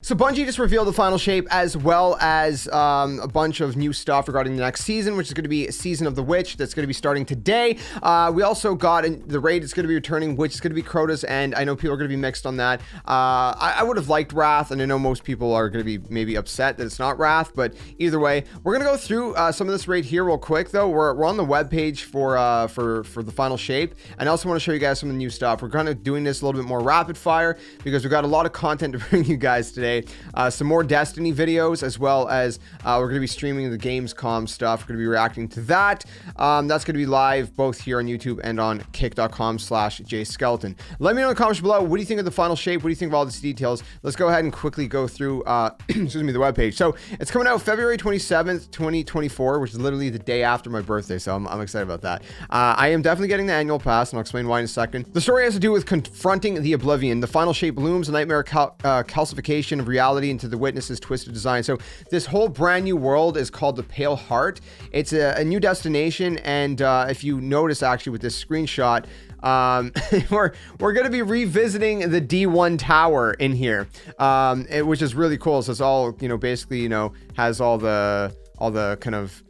So Bungie just revealed the final shape as well as a bunch of new stuff regarding the next season, which is going to be Season of the Witch. That's going to be starting today. We also got the raid that's going to be returning, which is going to be Crotus, and I know people are going to be mixed on that. I would have liked Wrath, and I know most people are going to be maybe upset that it's not Wrath, but either way, we're going to go through some of this raid here real quick, though. We're on the webpage for the final shape, and I also want to show you guys some of the new stuff. We're kind of doing this a little bit more rapid fire because we've got a lot of content to bring you guys today. Some more Destiny videos, as well as we're going to be streaming the Gamescom stuff. We're going to be reacting to that. That's going to be live both here on YouTube and on kick.com/JSkeleton. Let me know in the comments below, what do you think of the final shape? What do you think of all these details? Let's go ahead and quickly go through excuse me, the webpage. So it's coming out February 27th, 2024, which is literally the day after my birthday, so I'm excited about that. I am definitely getting the annual pass, and I'll explain why in a second. The story has to do with confronting the Oblivion. The final shape looms, a nightmare calcification of reality into the Witness's twisted design. So this whole brand new world is called the Pale Heart. It's a new destination, and if you notice actually with this screenshot, we're going to be revisiting the D1 tower in here, which is really cool. So it's all, basically, has all the kind of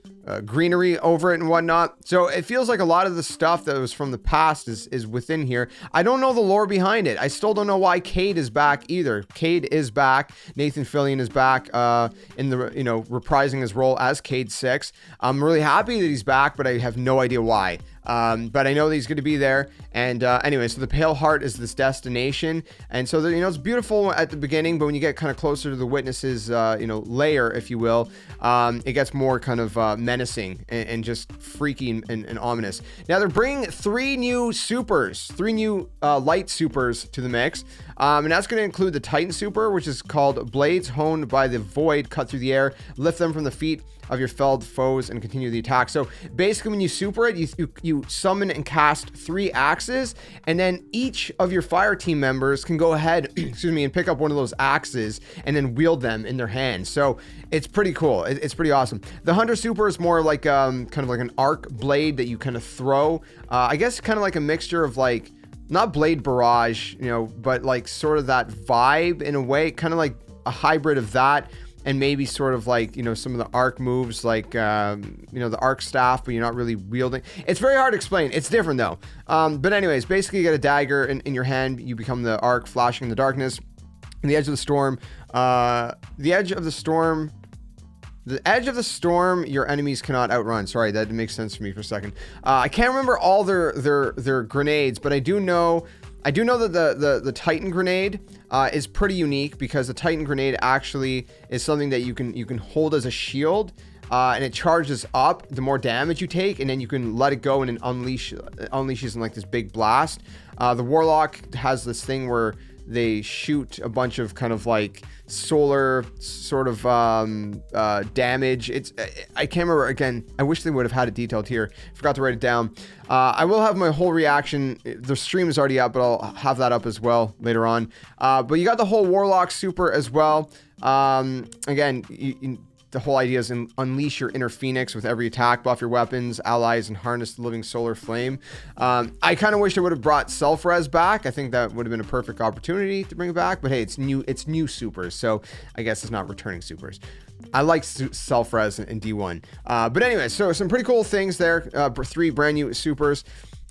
greenery over it and whatnot. So it feels like a lot of the stuff that was from the past is within here. I don't know the lore behind it. I still don't know why Cade is back either. Cade is back. Nathan Fillion is back in the, reprising his role as Cade 6. I'm really happy that he's back, but I have no idea why. But I know that he's going to be there. And anyway, so the Pale Heart is this destination. And so, it's beautiful at the beginning, but when you get kind of closer to the Witness's, lair, if you will, it gets more kind of menacing and just freaky and ominous. Now, they're bringing three new light supers to the mix. And that's going to include the Titan super, which is called Blades Honed by the Void, cut through the air, lift them from the feet of your felled foes and continue the attack. So basically, when you super it, you summon and cast 3 axes, and then each of your fire team members can go ahead excuse me, and pick up one of those axes and then wield them in their hands. So it's pretty cool. It's pretty awesome. The Hunter super is more like kind of like an arc blade that you kind of throw. I guess kind of like a mixture of like, not Blade Barrage, but like sort of that vibe in a way, kind of like a hybrid of that. And maybe sort of like, some of the arc moves, like, the arc staff, but you're not really wielding. It's very hard to explain. It's different though. But anyways, basically you get a dagger in your hand. You become the arc flashing in the darkness. And the edge of the storm, your enemies cannot outrun. Sorry, that didn't make sense for me for a second. I can't remember all their grenades, but I do know that the Titan grenade is pretty unique, because the Titan grenade actually is something that you can hold as a shield, and it charges up the more damage you take, and then you can let it go and it unleashes in like this big blast. The Warlock has this thing where they shoot a bunch of kind of like solar sort of damage. I can't remember. Again, I wish they would have had it detailed here. Forgot to write it down. I will have my whole reaction. The stream is already up, but I'll have that up as well later on. But you got the whole Warlock super as well. Again, the whole idea is unleash your inner phoenix with every attack, buff your weapons, allies, and harness the living solar flame. I kind of wish they would have brought self-res back. I think that would have been a perfect opportunity to bring it back, but hey, it's new supers, so I guess it's not returning supers. I like self-res in D1. But anyway, so some pretty cool things there. 3 brand new supers.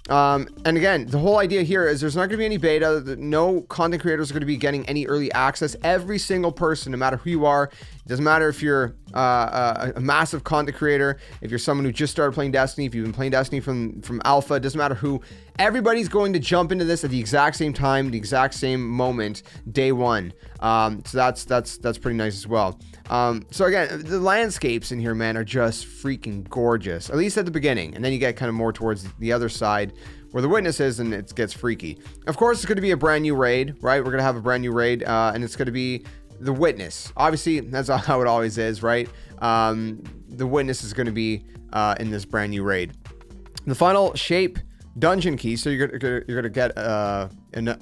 And again, the whole idea here is there's not going to be any beta. No content creators are going to be getting any early access. Every single person, no matter who you are, it doesn't matter if you're a massive content creator, if you're someone who just started playing Destiny, if you've been playing Destiny from alpha, it doesn't matter who. Everybody's going to jump into this at the exact same time, the exact same moment, day one. So that's pretty nice as well. So again, the landscapes in here, man, are just freaking gorgeous, at least at the beginning. And then you get kind of more towards the other side where the Witness is, and it gets freaky. Of course, it's going to be a brand new raid, right? We're going to have a brand new raid, and it's going to be the Witness. Obviously, that's how it always is, right? The Witness is going to be in this brand new raid. The final shape dungeon key. So you're gonna get a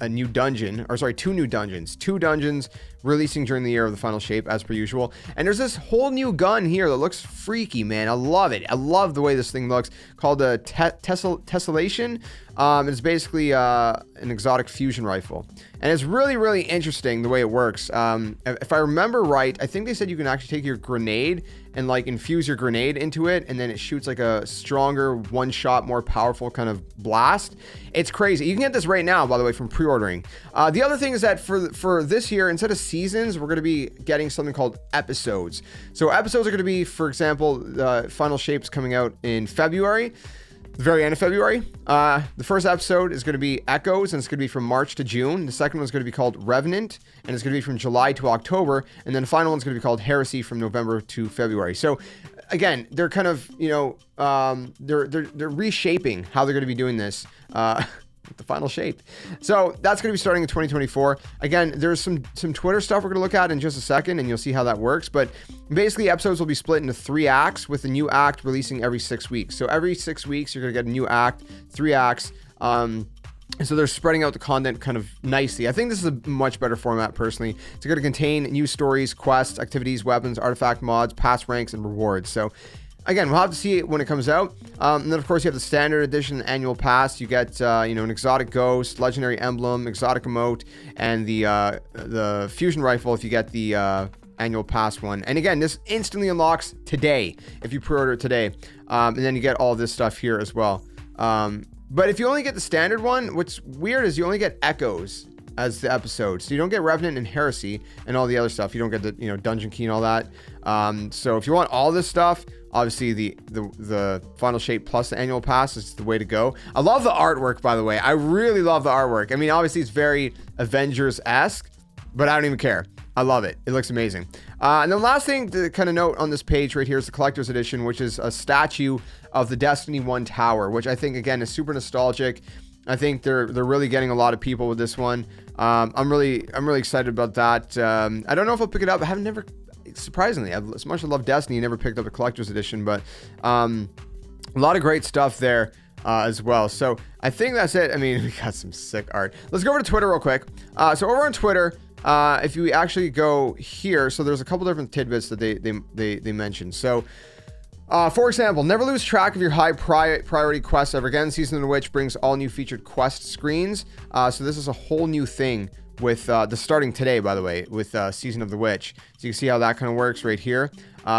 new dungeon, or sorry, 2 new dungeons. 2 dungeons releasing during the year of the final shape, as per usual. And there's this whole new gun here that looks freaky, man. I love it. I love the way this thing looks, called the Tessellation. It's basically an exotic fusion rifle. And it's really, really interesting the way it works. If I remember right, I think they said you can actually take your grenade and like infuse your grenade into it, and then it shoots like a stronger, one-shot, more powerful kind of blast. It's crazy. You can get this right now, by the way, from pre-ordering. The other thing is that for this year, instead of seasons, we're going to be getting something called episodes. So episodes are going to be, for example, Final Shape's coming out in February. The very end of February. The first episode is going to be Echoes, and it's going to be from March to June. The second one's going to be called Revenant, and it's going to be from July to October. And then the final one's going to be called Heresy from November to February. So again, they're kind of, you know, they're reshaping how they're going to be doing this. The Final Shape. So that's going to be starting in 2024. Again, there's some Twitter stuff we're going to look at in just a second, and you'll see how that works. But basically, episodes will be split into 3 acts, with a new act releasing every 6 weeks. So every 6 weeks, you're going to get a new act, 3 acts. And so they're spreading out the content kind of nicely. I think this is a much better format, personally. It's going to contain new stories, quests, activities, weapons, artifact mods, pass ranks, and rewards. So again, we'll have to see it when it comes out. And then, of course, you have the standard edition annual pass. You get, you know, an exotic ghost, legendary emblem, exotic emote, and the fusion rifle if you get the annual pass one. And again, this instantly unlocks today if you pre-order it today. And then you get all this stuff here as well. But if you only get the standard one, what's weird is you only get Echoes as the episode. So you don't get Revenant and Heresy and all the other stuff. You don't get the, you know, Dungeon Key and all that. So if you want all this stuff, obviously the Final Shape plus the annual pass is the way to go. I love the artwork, by the way. I really love the artwork. I mean, obviously it's very Avengers-esque, but I don't even care. I love it. It looks amazing. And then last thing to kind of note on this page right here is the collector's edition, which is a statue of the Destiny 1 tower, which I think, again, is super nostalgic. I think they're really getting a lot of people with this one. I'm really excited about that. I don't know if I'll pick it up. I have never, surprisingly, as much as I love Destiny, I never picked up the collector's edition, but a lot of great stuff there as well. So I think that's it. I mean, we got some sick art. Let's go over to Twitter real quick. So over on Twitter, if you actually go here, so there's a couple different tidbits that they mentioned. So for example, never lose track of your high priority quests ever again. Season of the Witch brings all new featured quest screens. So this is a whole new thing with the starting today, by the way, with Season of the Witch. So you can see how that kind of works right here.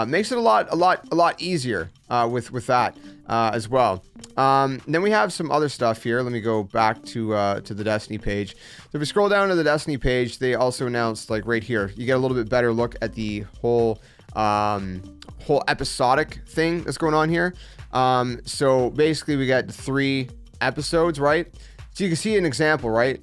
Makes it a lot easier with that as well. Then we have some other stuff here. Let me go back to the Destiny page. So if we scroll down to the Destiny page, they also announced, like right here, you get a little bit better look at the whole episodic thing that's going on here. So basically we got 3 episodes, right? So you can see an example, right?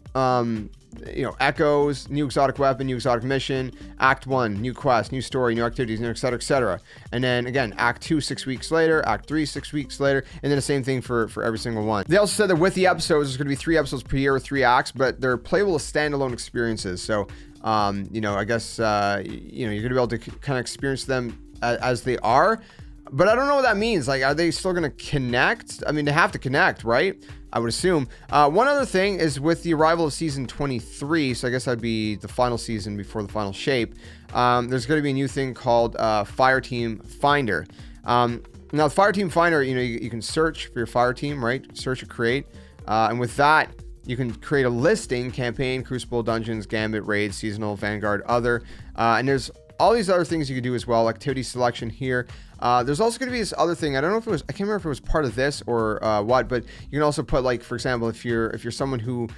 You know, Echoes, new exotic weapon, new exotic mission, Act 1, new quest, new story, new activities, et cetera, et cetera. And then again, Act 2, 6 weeks later, Act 3, 6 weeks later, and then the same thing for every single one. They also said that with the episodes, there's going to be 3 episodes per year with 3 acts, but they're playable as standalone experiences. So, you know, I guess, you know, you're going to be able to kind of experience them as they are. But I don't know what that means. Like, are they still going to connect? I mean, they have to connect, right? I would assume. One other thing is with the arrival of season 23, so I guess that'd be the final season before the Final Shape, there's going to be a new thing called Fireteam Finder. Now, the Fireteam Finder, you know, you can search for your fire team, right? Search or create. And with that, you can create a listing: campaign, crucible, dungeons, gambit, raid, seasonal, vanguard, other. And there's all these other things you can do as well. Activity selection here. There's also going to be this other thing. I don't know if it was, I can't remember if it was part of this or what, but you can also put, like, for example, if you're someone who,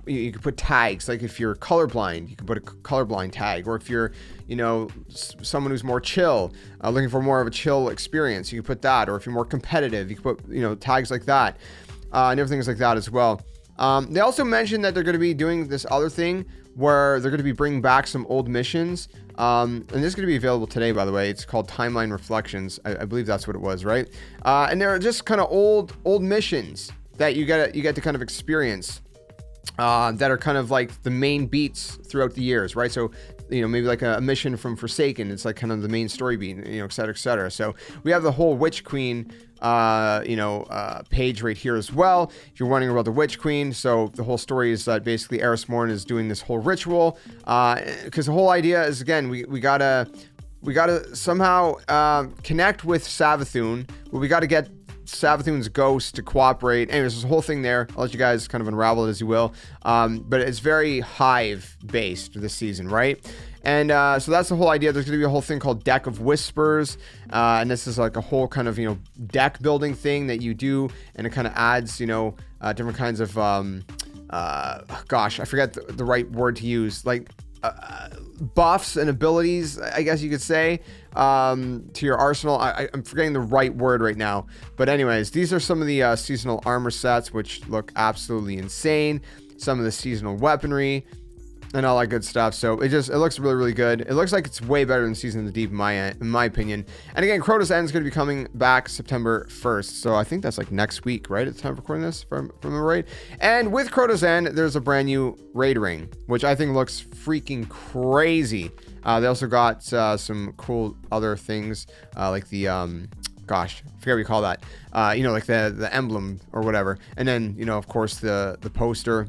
you can put tags. Like if you're colorblind, you can put a colorblind tag. Or if you're, you know, someone who's more chill, looking for more of a chill experience, you can put that. Or if you're more competitive, you can put, you know, tags like that, and everything is like that as well. They also mentioned that they're going to be doing this other thing where they're going to be bringing back some old missions. And this is going to be available today, by the way. It's called Timeline Reflections. I believe that's what it was, right? And they're just kind of old missions that you get to kind of experience, that are kind of like the main beats throughout the years, right? So, you know, maybe like a mission from Forsaken. It's like kind of the main story beat, you know, et cetera, et cetera. So we have the whole Witch Queen, page right here as well. If you're wondering about the Witch Queen, so the whole story is that basically Eris Morn is doing this whole ritual, because the whole idea is, again, we gotta somehow connect with Savathun, but we gotta get Savathun's ghost to cooperate. Anyways, there's a whole thing there. I'll let you guys kind of unravel it as you will. But it's very Hive based this season, right? And so that's the whole idea. There's going to be a whole thing called Deck of Whispers. And this is like a whole kind of, deck building thing that you do. And it kind of adds, different kinds of, gosh, I forget the right word to use. Like, buffs and abilities, I guess you could say, to your arsenal. I'm forgetting the right word right now. But anyways, these are some of the seasonal armor sets, which look absolutely insane. Some of the seasonal weaponry and all that good stuff. So it looks really, really good. It looks like it's way better than Season of the Deep in my opinion. And again, Crota's End is going to be coming back September 1st. So I think that's like next week, right? At the time of recording this, from the raid. And with Crota's End, there's a brand new raid ring, which I think looks freaking crazy. They also got some cool other things, like the gosh, I forget what you call that. Like the emblem or whatever. And then, of course, the poster.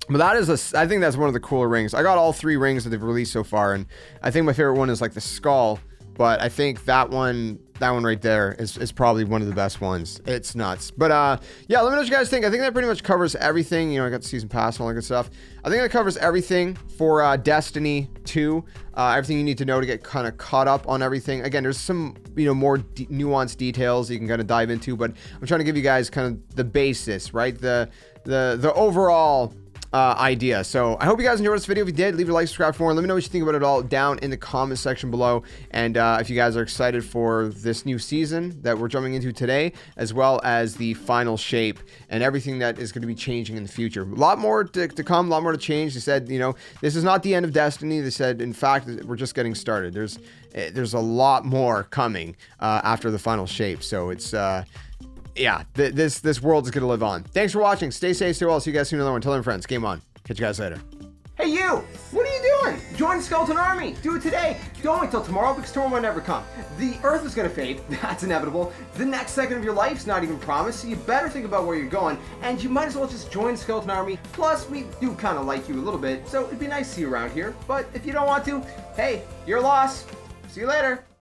But I think that's one of the cooler rings. I got all 3 rings that they've released so far, and I think my favorite one is like the skull. But I think that one right there is probably one of the best ones. It's nuts. But yeah, let me know what you guys think. I think that pretty much covers everything. I got the season pass and all that good stuff. I think that covers everything for Destiny 2. Everything you need to know to get kind of caught up on everything. Again, there's some more nuanced details you can kind of dive into, but I'm trying to give you guys kind of the basis, right? The overall idea. So I hope you guys enjoyed this video. If you did, leave a like, subscribe for more, and let me know what you think about it all down in the comment section below. And if you guys are excited for this new season that we're jumping into today, as well as the final shape and everything that is going to be changing in the future. A lot more to come, a lot more to change. They said, this is not the end of Destiny. They said, in fact, we're just getting started. There's a lot more coming after the final shape. So it's yeah, this world is going to live on. Thanks for watching. Stay safe, stay well. See you guys soon. Another one. Until then, friends, game on. Catch you guys later. Hey, you! What are you doing? Join the Skeleton Army. Do it today. Don't wait till tomorrow, because tomorrow might never come. The Earth is going to fade. That's inevitable. The next second of your life's not even promised, so you better think about where you're going, and you might as well just join the Skeleton Army. Plus, we do kind of like you a little bit, so it'd be nice to see you around here. But if you don't want to, hey, your loss. See you later.